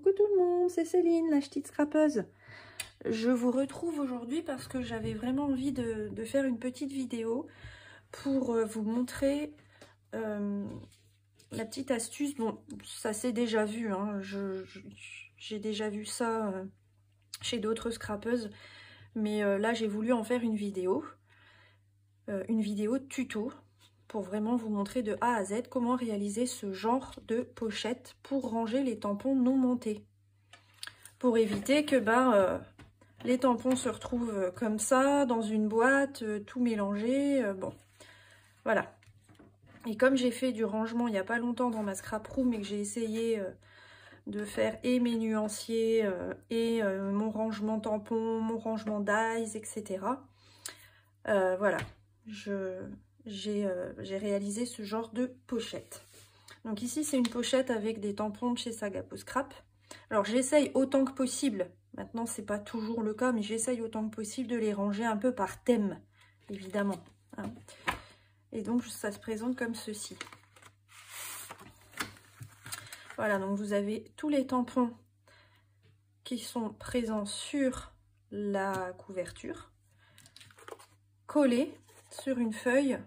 Coucou tout le monde, c'est Céline, la petite scrapeuse. Je vous retrouve aujourd'hui parce que j'avais vraiment envie de faire une petite vidéo pour vous montrer la petite astuce. Bon, ça s'est déjà vu, hein. J'ai déjà vu ça chez d'autres scrapeuses, mais là j'ai voulu en faire une vidéo tuto pour vraiment vous montrer de A à Z comment réaliser ce genre de pochette pour ranger les tampons non montés. Pour éviter que les tampons se retrouvent comme ça, dans une boîte, tout mélangé. Bon, voilà. Et comme j'ai fait du rangement il n'y a pas longtemps dans ma scrap room et que j'ai essayé de faire et mes nuanciers et mon rangement tampon, mon rangement d'eyes, etc. Voilà, j'ai réalisé ce genre de pochette. Donc ici, c'est une pochette avec des tampons de chez Sagapo Scrap. Alors j'essaye autant que possible, maintenant c'est pas toujours le cas, mais j'essaye autant que possible de les ranger un peu par thème, évidemment, hein. Et donc ça se présente comme ceci. Voilà, donc vous avez tous les tampons qui sont présents sur la couverture, collés sur une feuille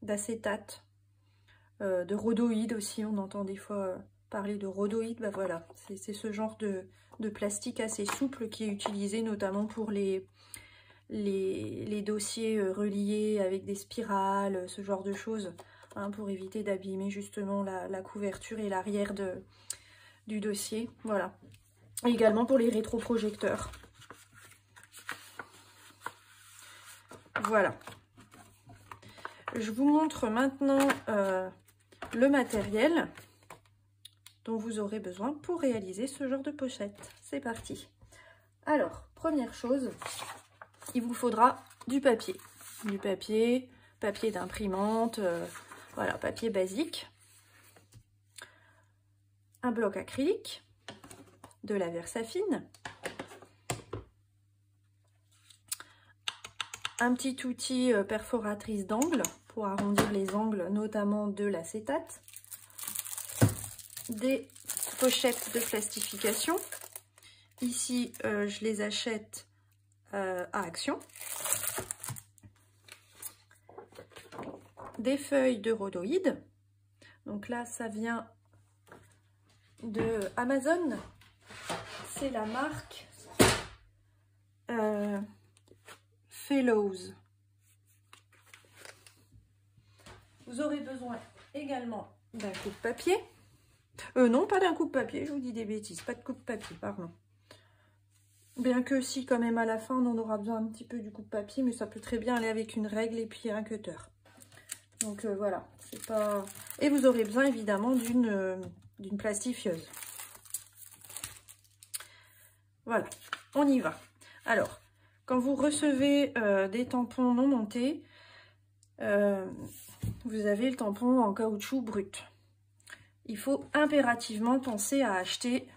d'acétate, de rhodoïde aussi, on entend des fois parler de rhodoïde. Ben voilà, c'est ce genre de plastique assez souple qui est utilisé notamment pour les dossiers reliés avec des spirales, ce genre de choses, hein, pour éviter d'abîmer justement la couverture et l'arrière du dossier. Voilà, et également pour les rétroprojecteurs. Voilà. Je vous montre maintenant le matériel dont vous aurez besoin pour réaliser ce genre de pochette. C'est parti. Alors, première chose, il vous faudra du papier. Du papier d'imprimante, voilà, papier basique. Un bloc acrylique, de la Versafine. Un petit outil perforatrice d'angle pour arrondir les angles, notamment de l'acétate. Des pochettes de plastification. Ici, je les achète à Action. Des feuilles de rhodoïde. Donc là, ça vient de Amazon. C'est la marque Fellows. Vous aurez besoin également d'un coupe-papier. Non, pas d'un coupe-papier, je vous dis des bêtises, pas de coupe-papier, pardon. Bien que si, quand même, à la fin, on en aura besoin un petit peu du coupe-papier, mais ça peut très bien aller avec une règle et puis un cutter. Donc voilà, c'est pas... Et vous aurez besoin évidemment d'une plastifieuse. Voilà, on y va. Alors, quand vous recevez des tampons non montés, vous avez le tampon en caoutchouc brut. Il faut impérativement penser à acheter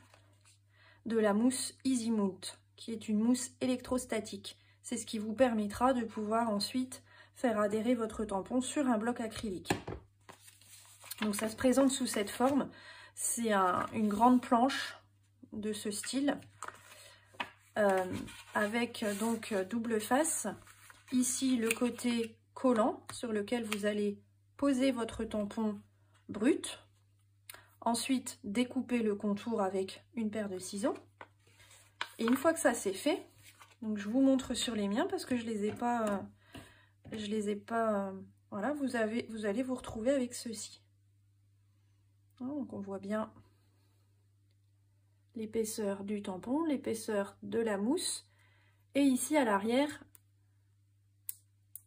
de la mousse Easy Mount, qui est une mousse électrostatique. C'est ce qui vous permettra de pouvoir ensuite faire adhérer votre tampon sur un bloc acrylique. Donc ça se présente sous cette forme. C'est une grande planche de ce style, avec donc double face. Ici le côté collant sur lequel vous allez poser votre tampon brut. Ensuite, découper le contour avec une paire de ciseaux. Et une fois que ça c'est fait, donc je vous montre sur les miens parce que je les ai pas, voilà, vous allez vous retrouver avec ceci. Donc on voit bien l'épaisseur du tampon, l'épaisseur de la mousse. Et ici à l'arrière,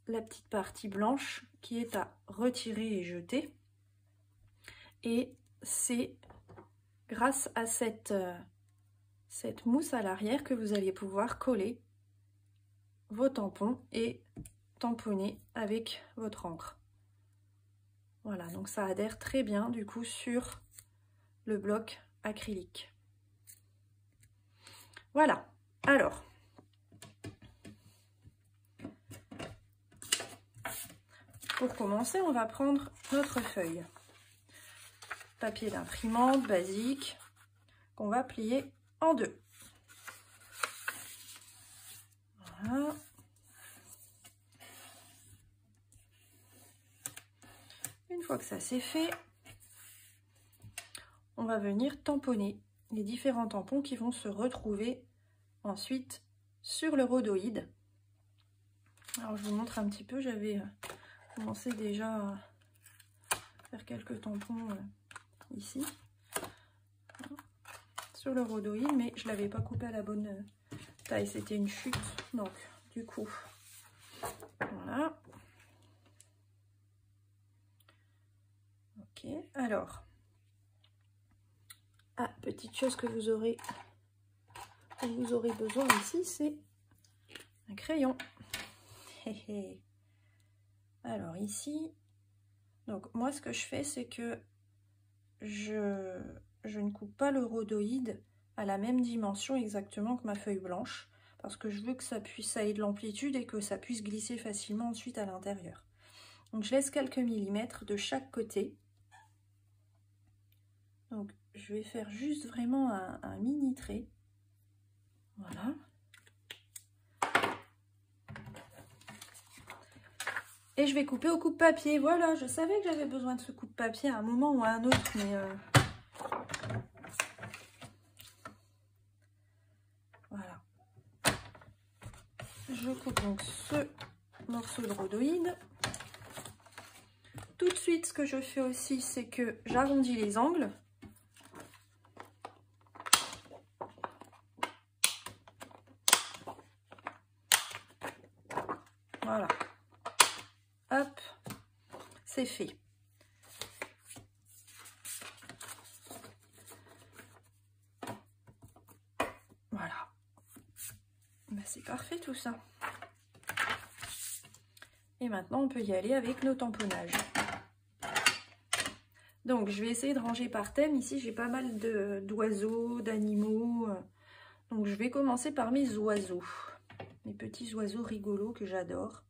la petite partie blanche qui est à retirer et jeter. Et c'est grâce à cette mousse à l'arrière que vous allez pouvoir coller vos tampons et tamponner avec votre encre. Voilà, donc ça adhère très bien du coup sur le bloc acrylique. Voilà, alors pour commencer, on va prendre notre feuille. papier d'imprimante basique qu'on va plier en deux. Voilà. Une fois que ça c'est fait, on va venir tamponner les différents tampons qui vont se retrouver ensuite sur le rhodoïde. Alors je vous montre un petit peu, j'avais commencé déjà à faire quelques tampons ici sur le rhodoïde, mais je l'avais pas coupé à la bonne taille, c'était une chute, donc du coup voilà. Ok, alors petite chose que vous aurez besoin ici, c'est un crayon. Alors ici, donc moi ce que je fais, c'est que je ne coupe pas le rhodoïde à la même dimension exactement que ma feuille blanche, parce que je veux que ça ait de l'amplitude et que ça puisse glisser facilement ensuite à l'intérieur. Donc je laisse quelques millimètres de chaque côté. Donc je vais faire juste vraiment un mini trait. Voilà. Et je vais couper au coupe-papier. Voilà, je savais que j'avais besoin de ce coupe-papier à un moment ou à un autre, mais voilà. Je coupe donc ce morceau de rhodoïde. Tout de suite, ce que je fais aussi, c'est que j'arrondis les angles. Voilà. Hop, c'est fait. Voilà. Ben, c'est parfait tout ça. Et maintenant, on peut y aller avec nos tamponnages. Donc, je vais essayer de ranger par thème. Ici, j'ai pas mal d'oiseaux, d'animaux. Donc, je vais commencer par mes oiseaux. Mes petits oiseaux rigolos que j'adore.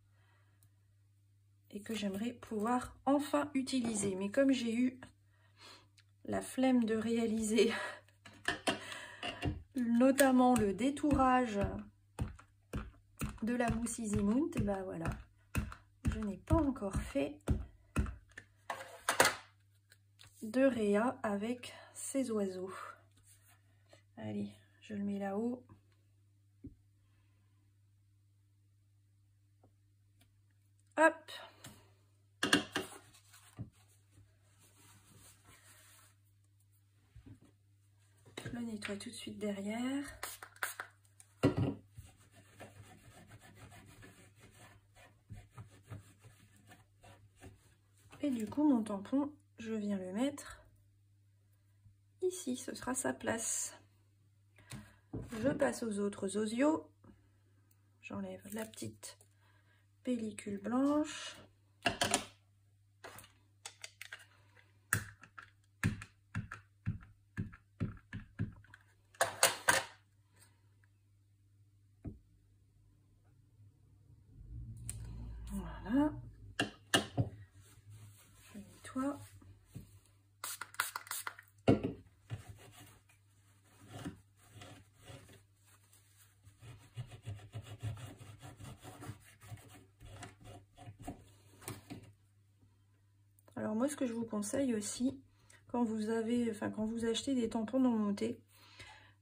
Et que j'aimerais pouvoir enfin utiliser. Mais comme j'ai eu la flemme de réaliser notamment le détourage de la mousse Easy Mount, et ben voilà, je n'ai pas encore fait de réa avec ces oiseaux. Allez, je le mets là-haut. Hop. Je le nettoie tout de suite derrière. Et du coup, mon tampon, je viens le mettre ici, ce sera sa place. Je passe aux autres osios. J'enlève la petite pellicule blanche. Voilà. Je nettoie. Alors moi, ce que je vous conseille aussi, quand vous achetez des tampons non montés,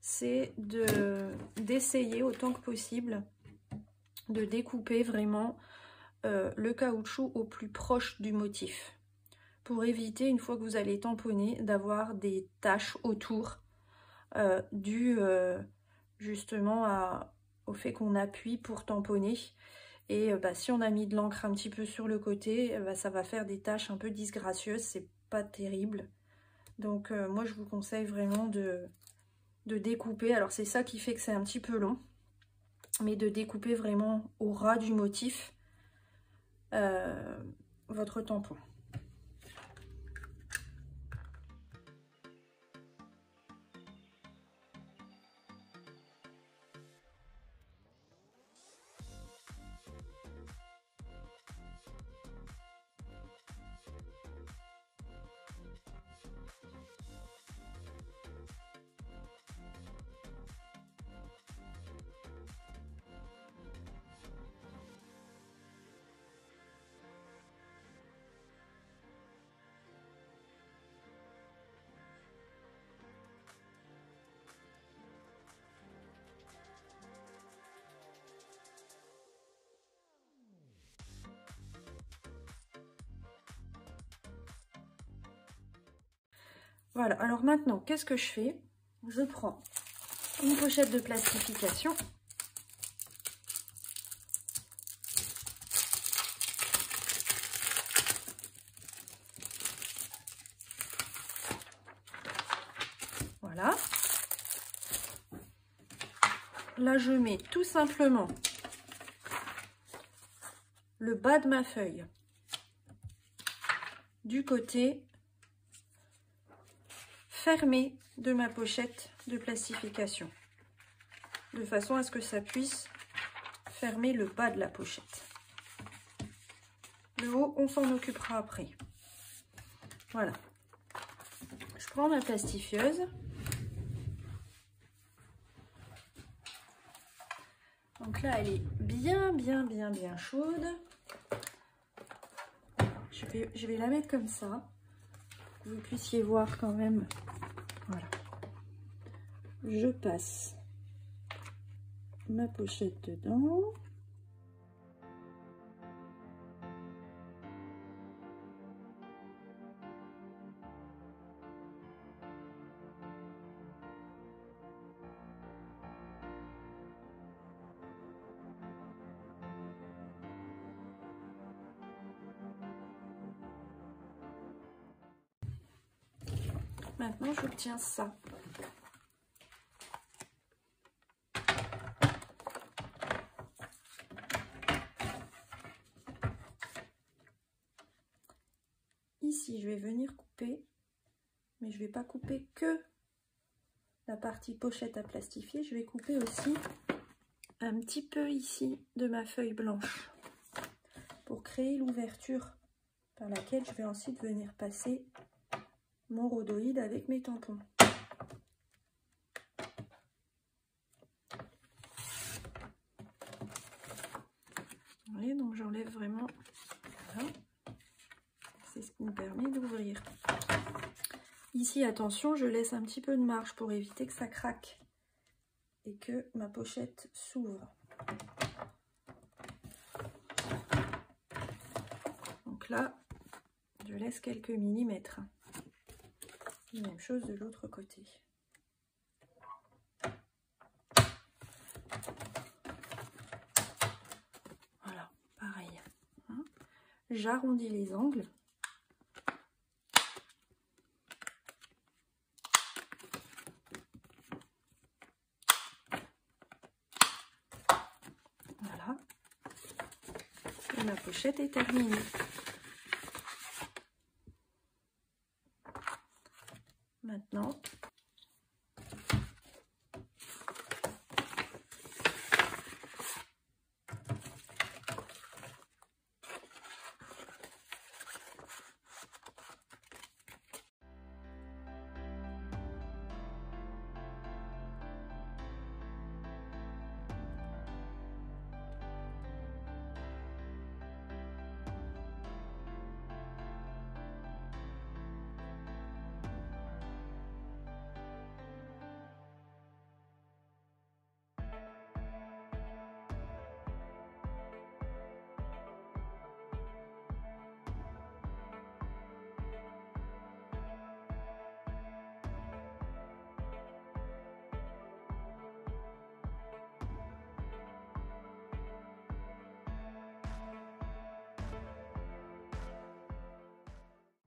c'est d'essayer autant que possible de découper vraiment le caoutchouc au plus proche du motif, pour éviter, une fois que vous allez tamponner, d'avoir des taches autour dues justement au fait qu'on appuie pour tamponner. Et si on a mis de l'encre un petit peu sur le côté, ça va faire des taches un peu disgracieuses, c'est pas terrible. Donc moi je vous conseille vraiment de découper. Alors c'est ça qui fait que c'est un petit peu long, mais de découper vraiment au ras du motif votre tampon. Voilà, alors maintenant, qu'est-ce que je fais? Je prends une pochette de plastification. Voilà. Là, je mets tout simplement le bas de ma feuille du côté fermé de ma pochette de plastification, de façon à ce que ça puisse fermer le bas de la pochette. Le haut, on s'en occupera après. Voilà. Je prends ma plastifieuse. Donc là, elle est bien chaude. Je vais la mettre comme ça, pour que vous puissiez voir quand même. Voilà. Je passe ma pochette dedans. Maintenant, j'obtiens ça. Ici, je vais venir couper, mais je ne vais pas couper que la partie pochette à plastifier. Je vais couper aussi un petit peu ici de ma feuille blanche pour créer l'ouverture par laquelle je vais ensuite venir passer mon rhodoïde avec mes tampons. Vous voyez, donc j'enlève vraiment. Voilà. C'est ce qui me permet d'ouvrir. Ici, attention, je laisse un petit peu de marge pour éviter que ça craque et que ma pochette s'ouvre. Donc là, je laisse quelques millimètres. Même chose de l'autre côté. Voilà, pareil. Hein. J'arrondis les angles. Voilà. Et ma pochette est terminée. Maintenant,